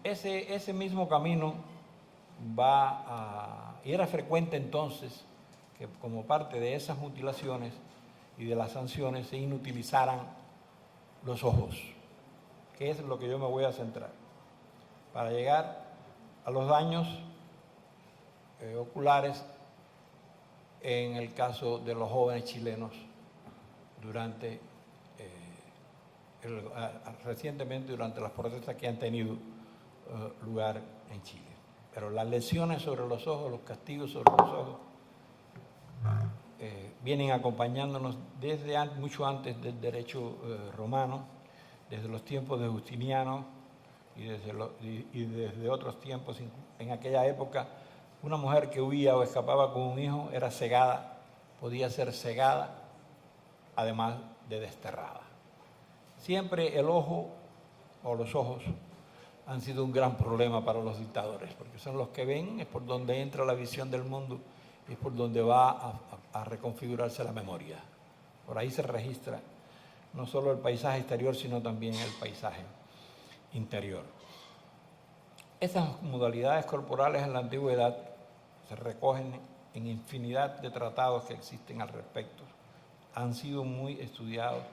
Ese mismo camino y era frecuente entonces que como parte de esas mutilaciones y de las sanciones se inutilizaran los ojos, que es lo que yo me voy a centrar, para llegar a los daños oculares en el caso de los jóvenes chilenos recientemente durante las protestas que han tenido lugar en Chile. Pero las lesiones sobre los ojos, los castigos sobre los ojos, vienen acompañándonos desde mucho antes del derecho romano, desde los tiempos de Justiniano y desde otros tiempos. En aquella época, una mujer que huía o escapaba con un hijo era cegada, podía ser cegada, además de desterrada. Siempre el ojo o los ojos han sido un gran problema para los dictadores, porque son los que ven, es por donde entra la visión del mundo, es por donde va a reconfigurarse la memoria. Por ahí se registra no solo el paisaje exterior, sino también el paisaje interior. Esas modalidades corporales en la antigüedad se recogen en infinidad de tratados que existen al respecto. Han sido muy estudiados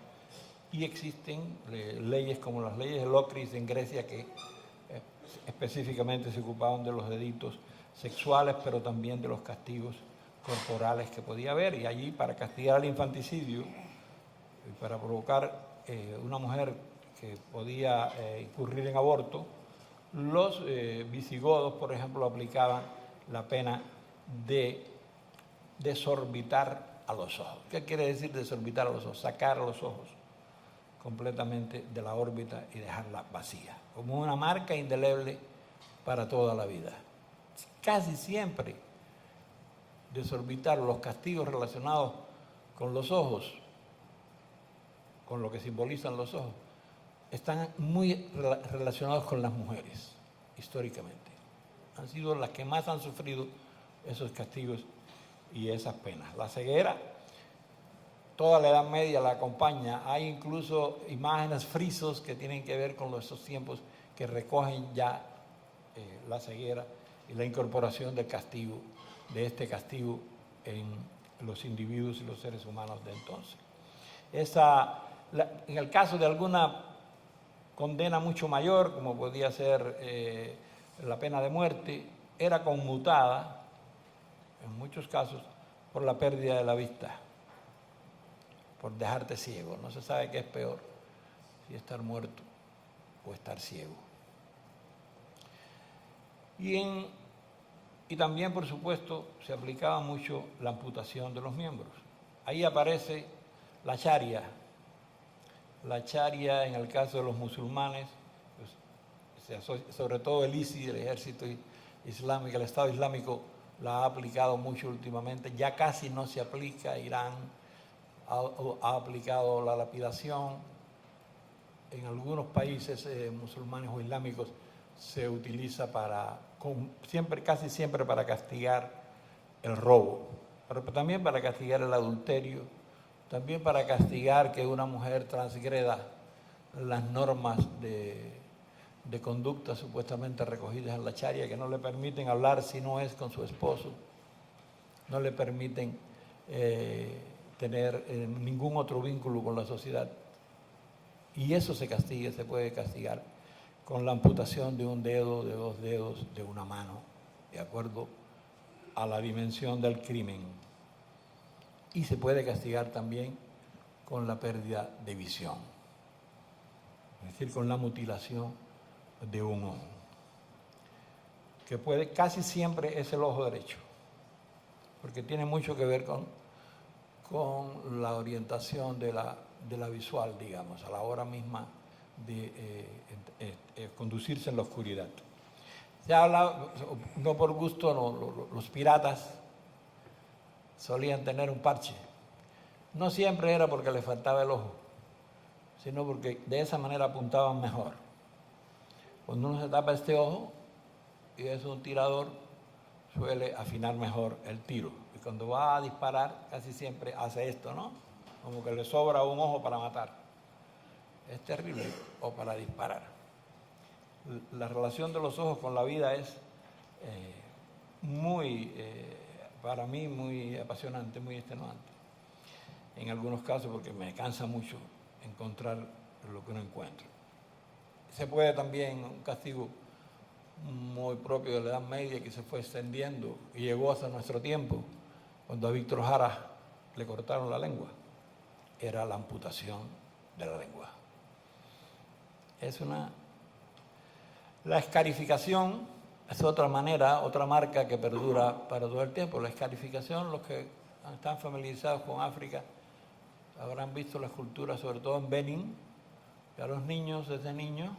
y existen leyes como las leyes de Locris en Grecia que específicamente se ocupaban de los delitos sexuales, pero también de los castigos corporales que podía haber. Y allí, para castigar el infanticidio y para provocar una mujer que podía incurrir en aborto, los visigodos, por ejemplo, aplicaban la pena de desorbitar a los ojos. ¿Qué quiere decir desorbitar a los ojos? Sacar los ojos completamente de la órbita y dejarla vacía, como una marca indeleble para toda la vida. Casi siempre desorbitar los castigos relacionados con los ojos, con lo que simbolizan los ojos, están muy relacionados con las mujeres, históricamente. Han sido las que más han sufrido esos castigos y esas penas. La ceguera, toda la Edad Media la acompaña. Hay incluso imágenes, frisos que tienen que ver con esos tiempos que recogen ya la ceguera y la incorporación del castigo, de este castigo en los individuos y los seres humanos de entonces. En el caso de alguna condena mucho mayor, como podía ser la pena de muerte, era conmutada, en muchos casos, por la pérdida de la vista, por dejarte ciego. No se sabe qué es peor, si estar muerto o estar ciego. Y también, por supuesto, se aplicaba mucho la amputación de los miembros. Ahí aparece la sharia. La sharia, en el caso de los musulmanes, pues, sobre todo el ISIS, el ejército islámico, el Estado Islámico, la ha aplicado mucho últimamente. Ya casi no se aplica. Irán ha aplicado la lapidación. En algunos países musulmanes o islámicos se utiliza casi siempre para castigar el robo, pero también para castigar el adulterio, también para castigar que una mujer transgreda las normas de conducta supuestamente recogidas en la sharia, que no le permiten hablar si no es con su esposo, no le permiten tener ningún otro vínculo con la sociedad. Y eso se puede castigar con la amputación de un dedo, de dos dedos, de una mano, de acuerdo a la dimensión del crimen. Y se puede castigar también con la pérdida de visión, es decir, con la mutilación de un ojo, que casi siempre es el ojo derecho, porque tiene mucho que ver con la orientación de la visual, digamos, a la hora misma de conducirse en la oscuridad. Se habla, no por gusto, no, los piratas solían tener un parche. No siempre era porque les faltaba el ojo, sino porque de esa manera apuntaban mejor. Cuando uno se tapa este ojo y es un tirador, suele afinar mejor el tiro. Y cuando va a disparar, casi siempre hace esto, ¿no? Como que le sobra un ojo para matar. Es terrible, o para disparar. La relación de los ojos con la vida es para mí, muy apasionante, muy extenuante. En algunos casos, porque me cansa mucho encontrar lo que uno encuentra. Se puede también, un castigo muy propio de la Edad Media que se fue extendiendo y llegó hasta nuestro tiempo, cuando a Víctor Jara le cortaron la lengua, era la amputación de la lengua. La escarificación es otra manera, otra marca que perdura para todo el tiempo. La escarificación, los que están familiarizados con África habrán visto la escultura, sobre todo en Benín, que a los niños, desde niños,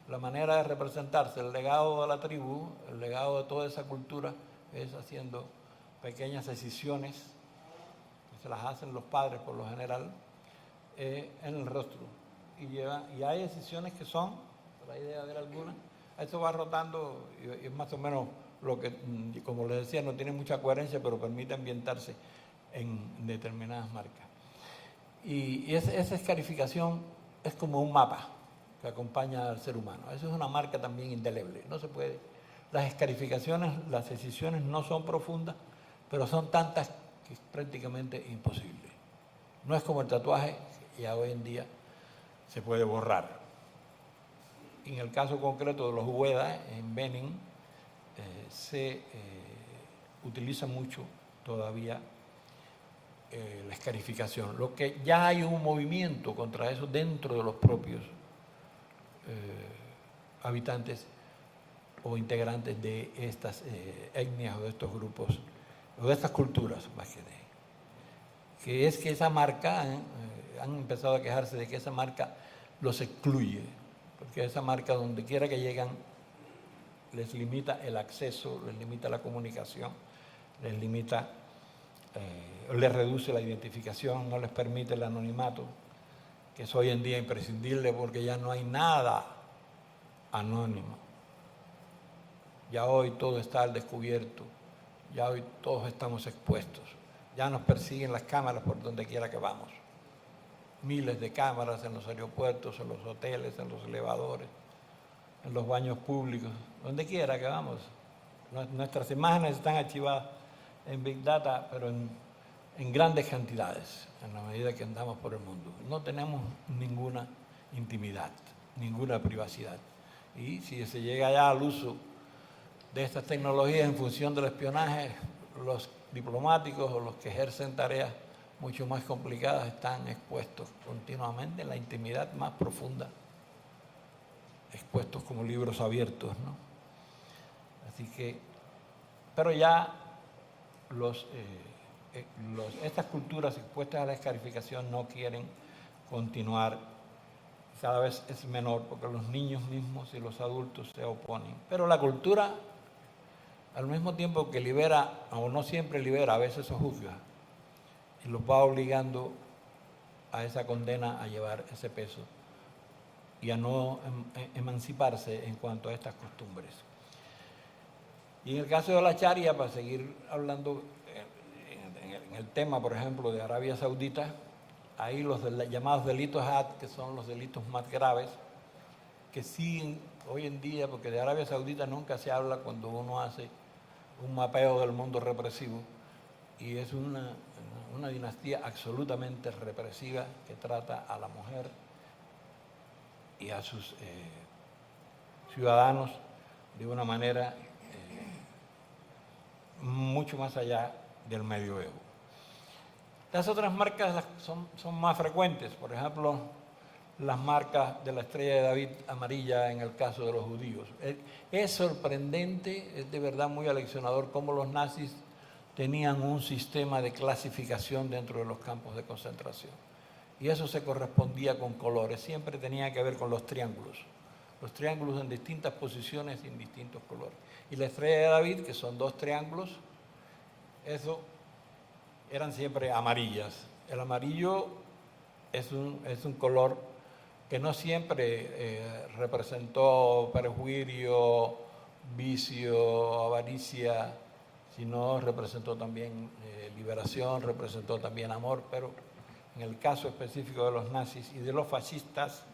la manera de representarse, el legado de la tribu, el legado de toda esa cultura, es haciendo pequeñas excisiones, que se las hacen los padres por lo general, en el rostro. Y hay excisiones que son, por ahí debe haber algunas, eso va rotando y es más o menos lo que, como les decía, no tiene mucha coherencia, pero permite ambientarse en determinadas marcas. Y esa escarificación es como un mapa que acompaña al ser humano. Eso es una marca también indeleble. No se puede. Las escarificaciones, las excisiones no son profundas, pero son tantas que es prácticamente imposible. No es como el tatuaje, que ya hoy en día se puede borrar. En el caso concreto de los Ueda, en Benín, se utiliza mucho todavía la escarificación. Lo que ya hay un movimiento contra eso dentro de los propios habitantes o integrantes de estas etnias o de estos grupos o de estas culturas, más que es que esa marca, han empezado a quejarse de que esa marca los excluye, porque esa marca donde quiera que llegan les limita el acceso, les limita la comunicación, les limita, les reduce la identificación, no les permite el anonimato, que es hoy en día imprescindible porque ya no hay nada anónimo. Ya hoy todo está al descubierto, ya hoy todos estamos expuestos, ya nos persiguen las cámaras por donde quiera que vamos. Miles de cámaras en los aeropuertos, en los hoteles, en los elevadores, en los baños públicos, donde quiera que vamos. Nuestras imágenes están archivadas en Big Data, pero en grandes cantidades, en la medida que andamos por el mundo. No tenemos ninguna intimidad, ninguna privacidad. Y si se llega ya al uso de estas tecnologías en función del espionaje, los diplomáticos o los que ejercen tareas mucho más complicadas están expuestos continuamente en la intimidad más profunda, expuestos como libros abiertos, ¿no? Así que, pero ya estas culturas expuestas a la escarificación no quieren continuar, cada vez es menor porque los niños mismos y los adultos se oponen. Pero la cultura, al mismo tiempo que libera, o no siempre libera, a veces juzga, y los va obligando a esa condena a llevar ese peso y a no emanciparse en cuanto a estas costumbres. Y en el caso de la Sharia, para seguir hablando en el tema, por ejemplo, de Arabia Saudita, ahí los llamados delitos que son los delitos más graves, que siguen hoy en día, porque de Arabia Saudita nunca se habla cuando uno hace un mapeo del mundo represivo, y es una dinastía absolutamente represiva que trata a la mujer y a sus ciudadanos de una manera mucho más allá del medioevo. Las otras marcas son más frecuentes, por ejemplo, las marcas de la estrella de David amarilla en el caso de los judíos. Es sorprendente, es de verdad muy aleccionador cómo los nazis tenían un sistema de clasificación dentro de los campos de concentración. Y eso se correspondía con colores, siempre tenía que ver con los triángulos en distintas posiciones y en distintos colores. Y la estrella de David, que son dos triángulos, eso eran siempre amarillas. El amarillo es un color que no siempre representó perjuicio, vicio, avaricia, sino representó también liberación, representó también amor, pero en el caso específico de los nazis y de los fascistas,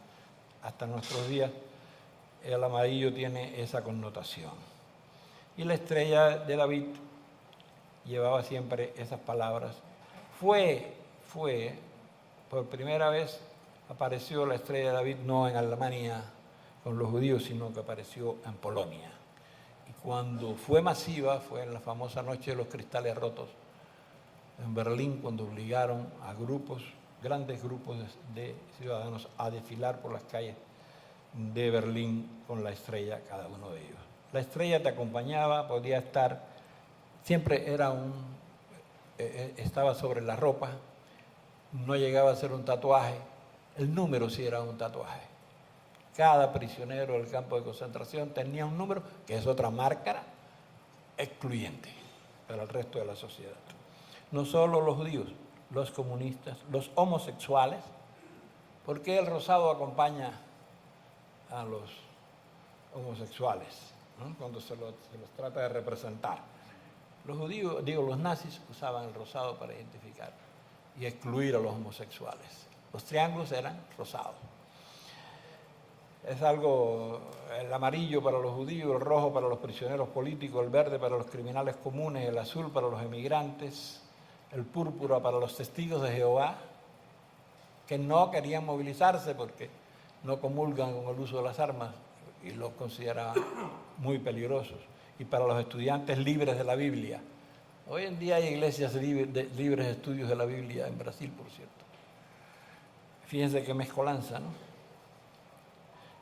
hasta nuestros días, el amarillo tiene esa connotación. Y la estrella de David llevaba siempre esas palabras. Por primera vez apareció la estrella de David no en Alemania con los judíos, sino que apareció en Polonia. Y cuando fue masiva, fue en la famosa noche de los cristales rotos, en Berlín, cuando obligaron a grandes grupos de ciudadanos a desfilar por las calles de Berlín con la estrella, cada uno de ellos. La estrella te acompañaba, podía estar, siempre estaba sobre la ropa, no llegaba a ser un tatuaje, el número sí era un tatuaje. Cada prisionero del campo de concentración tenía un número, que es otra marca excluyente para el resto de la sociedad. No solo los judíos, los comunistas, los homosexuales. ¿Por qué el rosado acompaña a los homosexuales, ¿no?, cuando se los trata de representar? Los judíos, los nazis usaban el rosado para identificar y excluir a los homosexuales. Los triángulos eran rosados. Es algo, el amarillo para los judíos, el rojo para los prisioneros políticos, el verde para los criminales comunes, el azul para los emigrantes, el púrpura para los testigos de Jehová, que no querían movilizarse porque no comulgan con el uso de las armas y los consideraban muy peligrosos. Y para los estudiantes libres de la Biblia. Hoy en día hay iglesias libres de estudios de la Biblia en Brasil, por cierto. Fíjense qué mezcolanza, ¿no?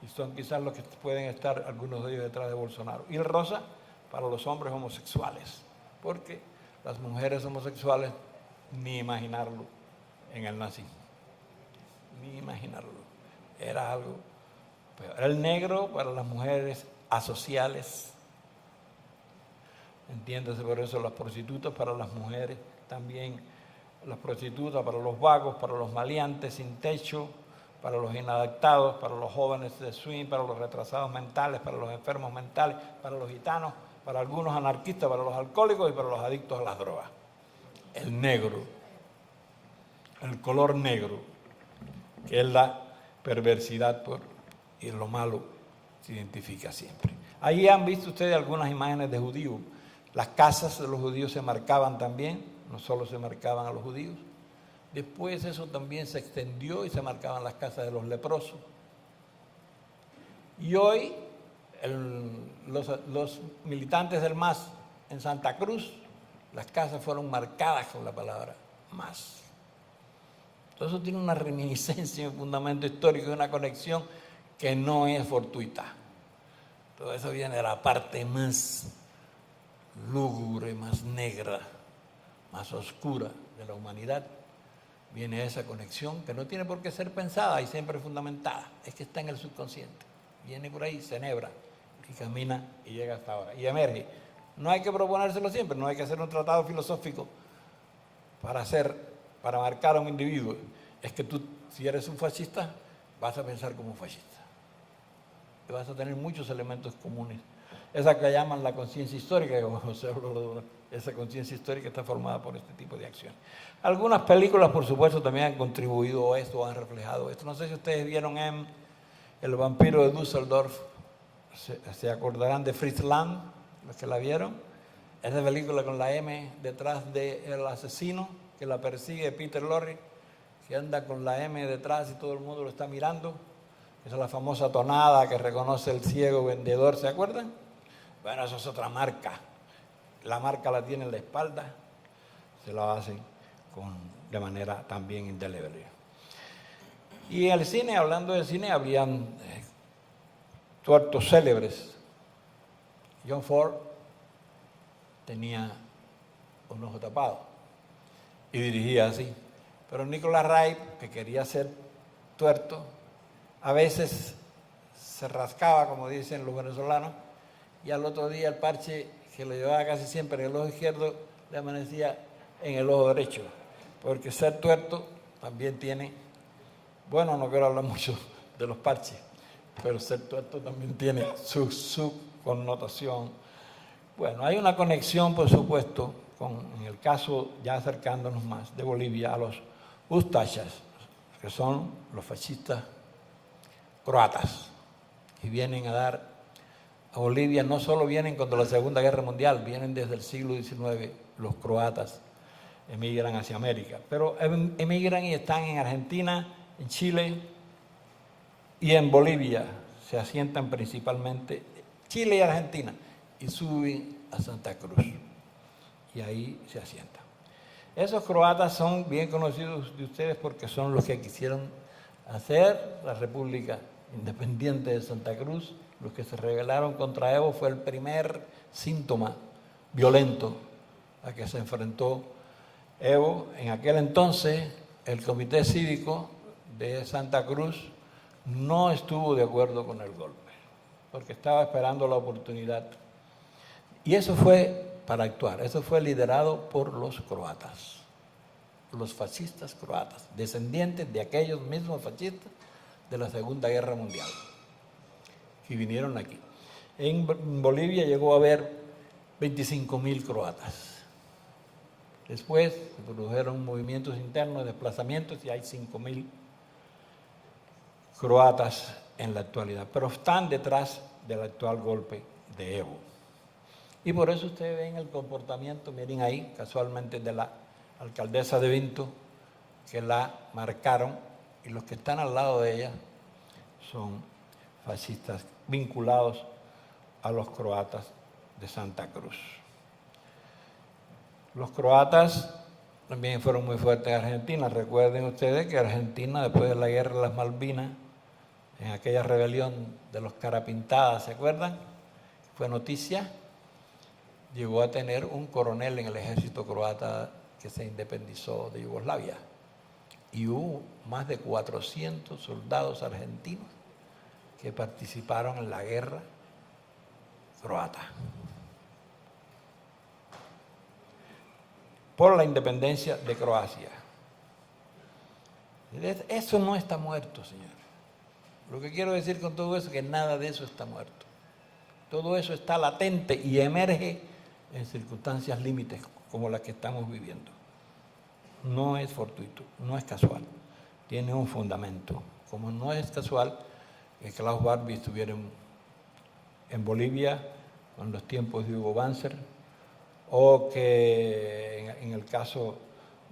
Y son quizás los que pueden estar algunos de ellos detrás de Bolsonaro. Y el rosa para los hombres homosexuales, porque las mujeres homosexuales, ni imaginarlo en el nazismo, ni imaginarlo. Era algo peor. El negro para las mujeres asociales, entiéndase por eso las prostitutas para las mujeres, también las prostitutas para los vagos, para los maleantes sin techo, para los inadaptados, para los jóvenes de swing, para los retrasados mentales, para los enfermos mentales, para los gitanos, para algunos anarquistas, para los alcohólicos y para los adictos a las drogas. El negro, el color negro, que es la perversidad y lo malo, se identifica siempre. Ahí han visto ustedes algunas imágenes de judíos. Las casas de los judíos se marcaban también, no solo se marcaban a los judíos. Después eso también se extendió y se marcaban las casas de los leprosos. Y hoy los militantes del MAS en Santa Cruz, las casas fueron marcadas con la palabra MAS. Todo eso tiene una reminiscencia, un fundamento histórico y una conexión que no es fortuita. Todo eso viene de la parte más lúgubre, más negra, más oscura de la humanidad. Viene esa conexión que no tiene por qué ser pensada y siempre fundamentada, es que está en el subconsciente. Viene por ahí, se enhebra y camina y llega hasta ahora y emerge. No hay que proponérselo siempre, no hay que hacer un tratado filosófico para marcar a un individuo. Es que tú, si eres un fascista, vas a pensar como un fascista. Y vas a tener muchos elementos comunes. Esa que llaman la conciencia histórica, como José habló, esa conciencia histórica está formada por este tipo de acciones. Algunas películas, por supuesto, también han contribuido a esto, han reflejado esto. No sé si ustedes vieron El vampiro de Düsseldorf, se acordarán de Fritz Lang, los que la vieron. Esa película con la M detrás del asesino que la persigue, Peter Lorre, que anda con la M detrás y todo el mundo lo está mirando. Esa es la famosa tonada que reconoce el ciego vendedor, ¿se acuerdan? Bueno, eso es otra marca. La marca la tiene en la espalda, se la hacen de manera también indeleble. Y en el cine, hablando del cine, habían tuertos célebres. John Ford tenía un ojo tapado y dirigía así. Pero Nicolas Ray, que quería ser tuerto, a veces se rascaba, como dicen los venezolanos, y al otro día el parche que lo llevaba casi siempre en el ojo izquierdo le amanecía en el ojo derecho. Porque ser tuerto también tiene, bueno, no quiero hablar mucho de los parches, pero ser tuerto también tiene su connotación. Bueno, hay una conexión, por supuesto, en el caso, ya acercándonos más, de Bolivia a los ustashas, que son los fascistas croatas, que vienen a dar a Bolivia. No solo vienen cuando la Segunda Guerra Mundial, vienen desde el siglo XIX, los croatas emigran hacia América, pero emigran y están en Argentina, en Chile y en Bolivia. Se asientan principalmente Chile y Argentina y suben a Santa Cruz y ahí se asientan. Esos croatas son bien conocidos de ustedes porque son los que quisieron hacer la República Independiente de Santa Cruz. Los que se rebelaron contra Evo fue el primer síntoma violento a que se enfrentó Evo. En aquel entonces, el Comité Cívico de Santa Cruz no estuvo de acuerdo con el golpe, porque estaba esperando la oportunidad. Y eso fue para actuar, eso fue liderado por los croatas, los fascistas croatas, descendientes de aquellos mismos fascistas de la Segunda Guerra Mundial, que vinieron aquí. En Bolivia llegó a haber 25.000 croatas. Después se produjeron movimientos internos, desplazamientos, y hay 5.000 croatas en la actualidad, pero están detrás del actual golpe de Evo. Y por eso ustedes ven el comportamiento, miren ahí, casualmente, de la alcaldesa de Vinto, que la marcaron, y los que están al lado de ella son fascistas vinculados a los croatas de Santa Cruz. Los croatas también fueron muy fuertes en Argentina. Recuerden ustedes que Argentina, después de la guerra de las Malvinas, en aquella rebelión de los Carapintadas, ¿se acuerdan? Fue noticia. Llegó a tener un coronel en el ejército croata que se independizó de Yugoslavia. Y hubo más de 400 soldados argentinos que participaron en la guerra croata por la independencia de Croacia. Eso no está muerto, señores. Lo que quiero decir con todo eso es que nada de eso está muerto. Todo eso está latente y emerge en circunstancias límites como las que estamos viviendo. No es fortuito, no es casual, tiene un fundamento. Como no es casual que Klaus Barbie estuviera en Bolivia en los tiempos de Hugo Banzer, o que en el caso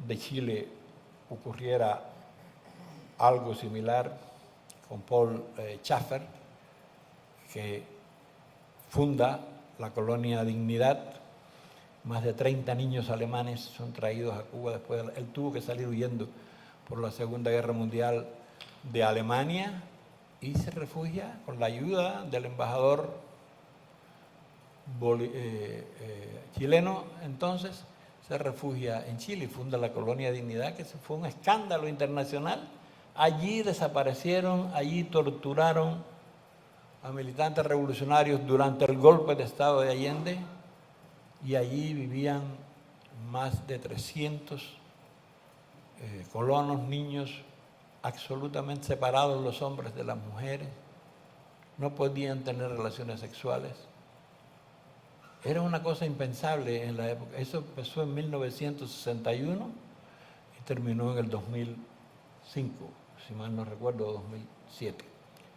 de Chile ocurriera algo similar con Paul Schaffer, que funda la colonia Dignidad. Más de 30 niños alemanes son traídos a Cuba después. Él tuvo que salir huyendo por la Segunda Guerra Mundial de Alemania y se refugia con la ayuda del embajador chileno. Entonces se refugia en Chile y funda la colonia Dignidad, que fue un escándalo internacional. Allí desaparecieron, allí torturaron a militantes revolucionarios durante el golpe de Estado de Allende, y allí vivían más de 300 colonos, niños, absolutamente separados los hombres de las mujeres, no podían tener relaciones sexuales. Era una cosa impensable en la época. Eso empezó en 1961 y terminó en el 2005, si mal no recuerdo, 2007.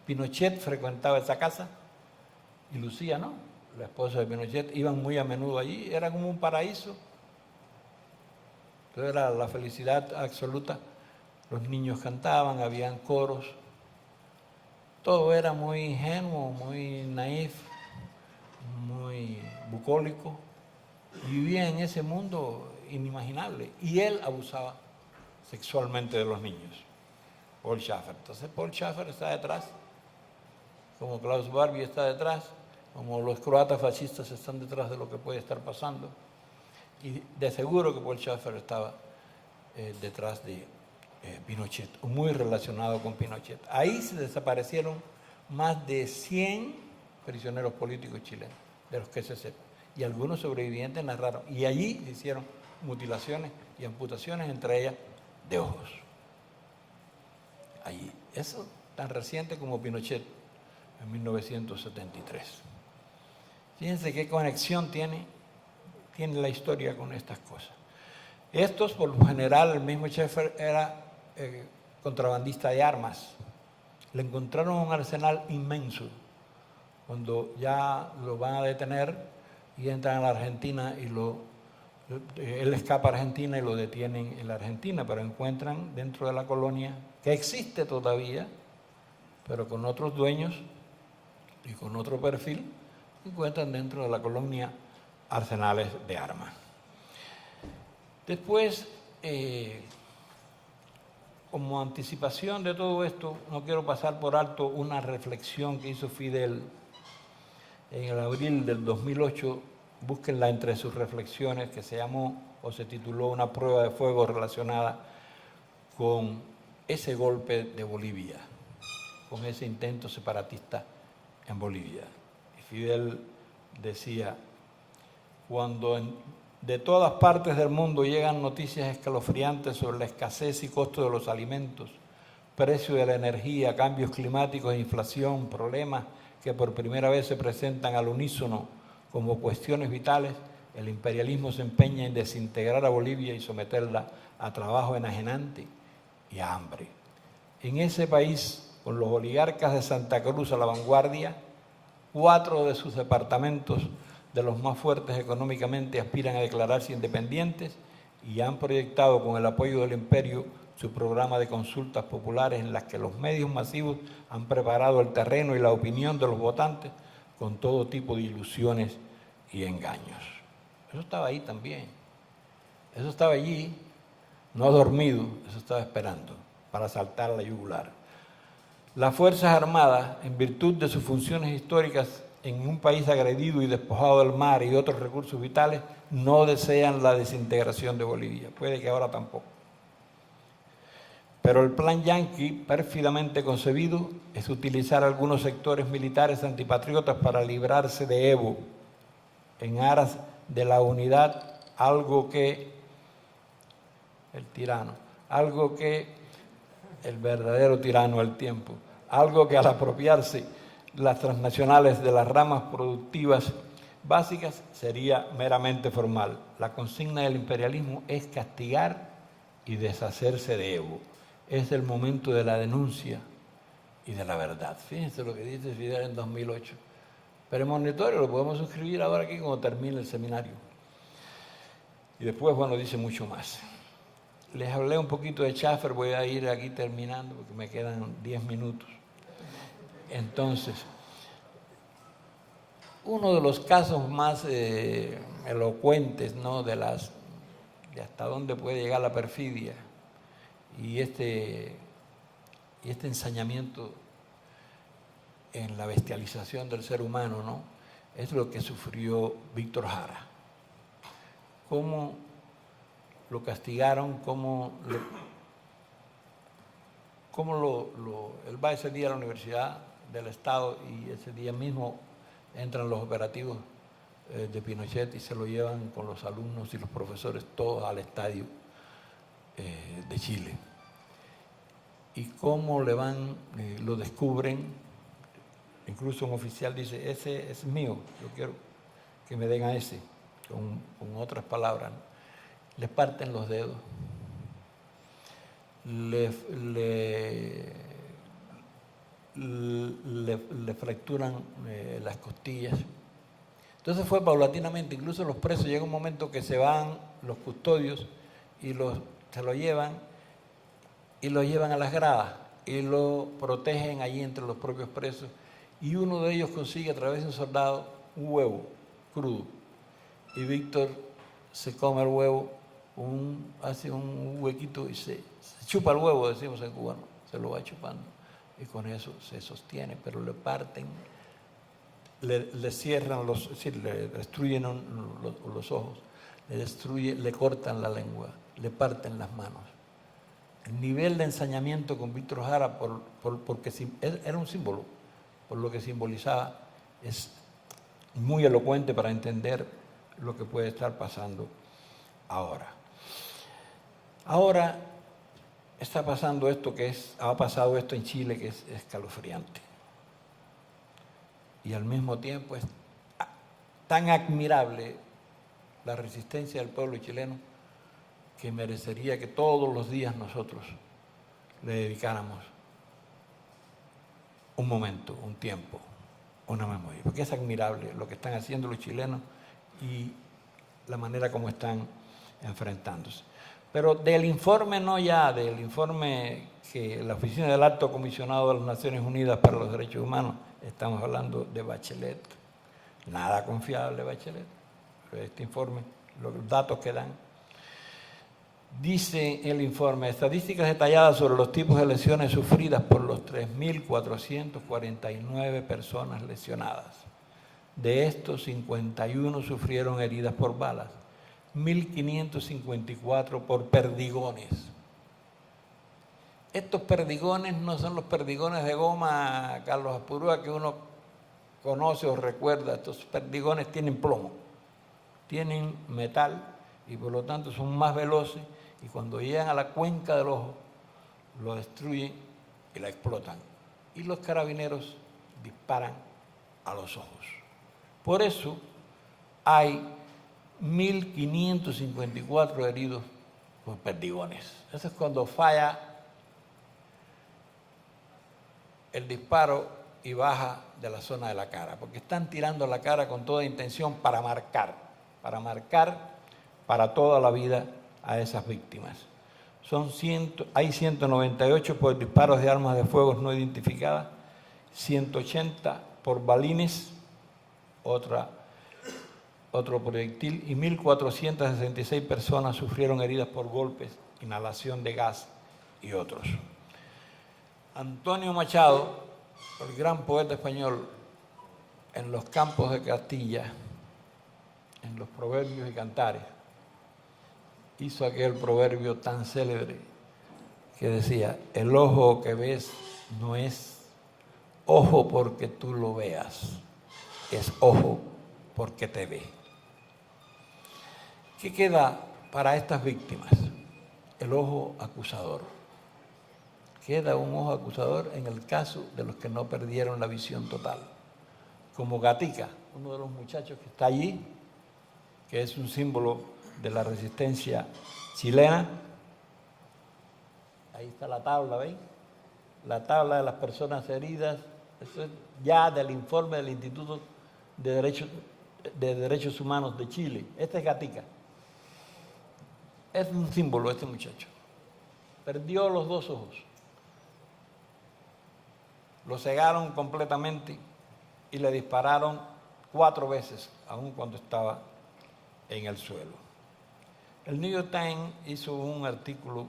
Pinochet frecuentaba esa casa y Lucía, ¿no?, la esposa de Pinochet, iban muy a menudo allí, era como un paraíso. Entonces era la felicidad absoluta. Los niños cantaban, habían coros, todo era muy ingenuo, muy naif, muy bucólico, y vivía en ese mundo inimaginable. Y él abusaba sexualmente de los niños, Paul Schaffer. Entonces Paul Schaffer está detrás, como Klaus Barbie está detrás, como los croatas fascistas están detrás de lo que puede estar pasando. Y de seguro que Paul Schaffer estaba detrás de Pinochet, muy relacionado con Pinochet. Ahí se desaparecieron más de 100 prisioneros políticos chilenos, de los que se sepa. Y algunos sobrevivientes narraron. Y allí se hicieron mutilaciones y amputaciones, entre ellas de ojos. Allí. Eso tan reciente como Pinochet, en 1973. Fíjense qué conexión tiene la historia con estas cosas. Estos, por lo general, el mismo Schaffer era contrabandista de armas. Le encontraron un arsenal inmenso cuando ya lo van a detener y entran a la Argentina y él escapa a Argentina y lo detienen en la Argentina, pero encuentran dentro de la colonia, que existe todavía, pero con otros dueños y con otro perfil, encuentran dentro de la colonia arsenales de armas. Después, como anticipación de todo esto, no quiero pasar por alto una reflexión que hizo Fidel en el abril del 2008. Búsquenla entre sus reflexiones, que se llamó o se tituló Una prueba de fuego relacionada con ese golpe de Bolivia, con ese intento separatista en Bolivia. Y Fidel decía: cuando de todas partes del mundo llegan noticias escalofriantes sobre la escasez y costo de los alimentos, precio de la energía, cambios climáticos e inflación, problemas que por primera vez se presentan al unísono como cuestiones vitales, el imperialismo se empeña en desintegrar a Bolivia y someterla a trabajo enajenante y a hambre. En ese país, con los oligarcas de Santa Cruz a la vanguardia, 4 de sus departamentos, de los más fuertes económicamente, aspiran a declararse independientes y han proyectado con el apoyo del imperio su programa de consultas populares en las que los medios masivos han preparado el terreno y la opinión de los votantes con todo tipo de ilusiones y engaños. Eso estaba ahí también. Eso estaba allí, no ha dormido, eso estaba esperando para saltar a la yugular. Las Fuerzas Armadas, en virtud de sus funciones históricas en un país agredido y despojado del mar y otros recursos vitales, no desean la desintegración de Bolivia. Puede que ahora tampoco. Pero el plan yanqui, pérfidamente concebido, es utilizar algunos sectores militares antipatriotas para librarse de Evo en aras de la unidad, algo que el verdadero tirano del tiempo, algo que al apropiarse las transnacionales de las ramas productivas básicas sería meramente formal. La consigna del imperialismo es castigar y deshacerse de Evo. Es el momento de la denuncia y de la verdad. Fíjense lo que dice Fidel en 2008. Premonitorio, lo podemos suscribir ahora aquí cuando termine el seminario. Y después, bueno, dice mucho más. Les hablé un poquito de Schaffer, voy a ir aquí terminando porque me quedan 10 minutos. Entonces, uno de los casos más elocuentes, ¿no?, de hasta dónde puede llegar la perfidia y este ensañamiento en la bestialización del ser humano, ¿no?, es lo que sufrió Víctor Jara. Cómo lo castigaron, él va ese día a la Universidad del Estado y ese día mismo entran los operativos de Pinochet y se lo llevan con los alumnos y los profesores todos al estadio de Chile. Y cómo lo descubren, incluso un oficial dice: ese es mío, yo quiero que me den a ese, con otras palabras, ¿no? Le parten los dedos, le fracturan las costillas. Entonces fue paulatinamente, incluso los presos, llega un momento que se van los custodios y se lo llevan a las gradas y lo protegen allí entre los propios presos, y uno de ellos consigue a través de un soldado un huevo crudo y Víctor se come el huevo, hace un huequito y se chupa el huevo, decimos en cubano, se lo va chupando y con eso se sostiene, pero le parten, le cierran le destruyen los ojos, le cortan la lengua, le parten las manos. El nivel de ensañamiento con Víctor Jara, porque era un símbolo, por lo que simbolizaba, es muy elocuente para entender lo que puede estar pasando ahora. Ahora está pasando ha pasado esto en Chile, que es escalofriante. Y al mismo tiempo es tan admirable la resistencia del pueblo chileno que merecería que todos los días nosotros le dedicáramos un momento, un tiempo, una memoria, porque es admirable lo que están haciendo los chilenos y la manera como están enfrentándose. Pero del informe, no ya, del informe que la Oficina del Alto Comisionado de las Naciones Unidas para los Derechos Humanos, estamos hablando de Bachelet, nada confiable Bachelet, este informe, los datos que dan. Dice el informe, estadísticas detalladas sobre los tipos de lesiones sufridas por los 3.449 personas lesionadas. De estos, 51 sufrieron heridas por balas, 1.554 por perdigones. Estos perdigones no son los perdigones de goma, Carlos Apurúa, que uno conoce o recuerda. Estos perdigones tienen plomo, tienen metal y por lo tanto son más veloces y cuando llegan a la cuenca del ojo lo destruyen y la explotan. Y los carabineros disparan a los ojos. Por eso hay 1.554 heridos por perdigones. Eso es cuando falla el disparo y baja de la zona de la cara, porque están tirando la cara con toda intención para marcar para toda la vida a esas víctimas. Hay 198 por disparos de armas de fuego no identificadas, 180 por balines, otro proyectil, y 1.466 personas sufrieron heridas por golpes, inhalación de gas y otros. Antonio Machado, el gran poeta español, en los campos de Castilla, en los proverbios y cantares, hizo aquel proverbio tan célebre que decía: el ojo que ves no es ojo porque tú lo veas, es ojo porque te ve. ¿Qué queda para estas víctimas? El ojo acusador. Queda un ojo acusador en el caso de los que no perdieron la visión total. Como Gatica, uno de los muchachos que está allí, que es un símbolo de la resistencia chilena. Ahí está la tabla, ¿veis? La tabla de las personas heridas. Eso es ya del informe del Instituto de Derechos Humanos de Chile. Este es Gatica. Es un símbolo este muchacho. Perdió los dos ojos. Lo cegaron completamente y le dispararon 4 veces, aun cuando estaba en el suelo. El New York Times hizo un artículo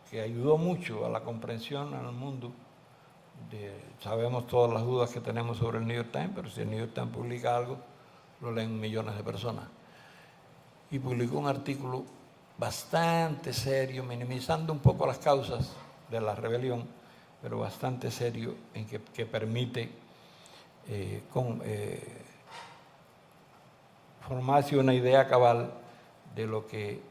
que ayudó mucho a la comprensión en el mundo. Sabemos todas las dudas que tenemos sobre el New York Times, pero si el New York Times publica algo, lo leen millones de personas. Y publicó un artículo bastante serio, minimizando un poco las causas de la rebelión, pero bastante serio, en que permite formarse una idea cabal de lo que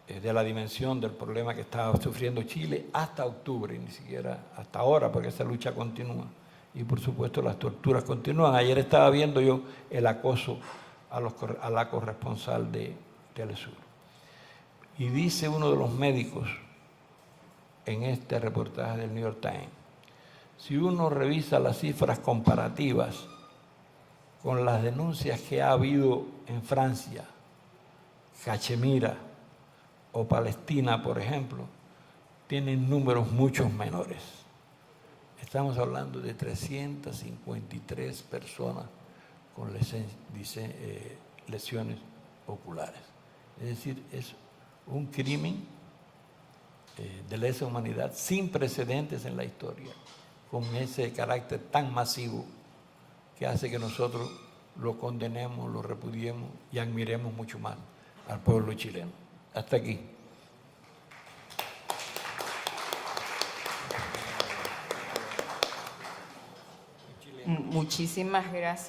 de la dimensión del problema que estaba sufriendo Chile hasta octubre, ni siquiera hasta ahora, porque esa lucha continúa. Y por supuesto las torturas continúan. Ayer estaba viendo yo el acoso a la corresponsal de Telesur. Y dice uno de los médicos en este reportaje del New York Times: si uno revisa las cifras comparativas con las denuncias que ha habido en Francia, Cachemira o Palestina, por ejemplo, tienen números mucho menores. Estamos hablando de 353 personas con lesiones oculares. Es decir, es un crimen de lesa humanidad sin precedentes en la historia, con ese carácter tan masivo que hace que nosotros lo condenemos, lo repudiemos y admiremos mucho más al pueblo chileno. Hasta aquí. Muchísimas gracias.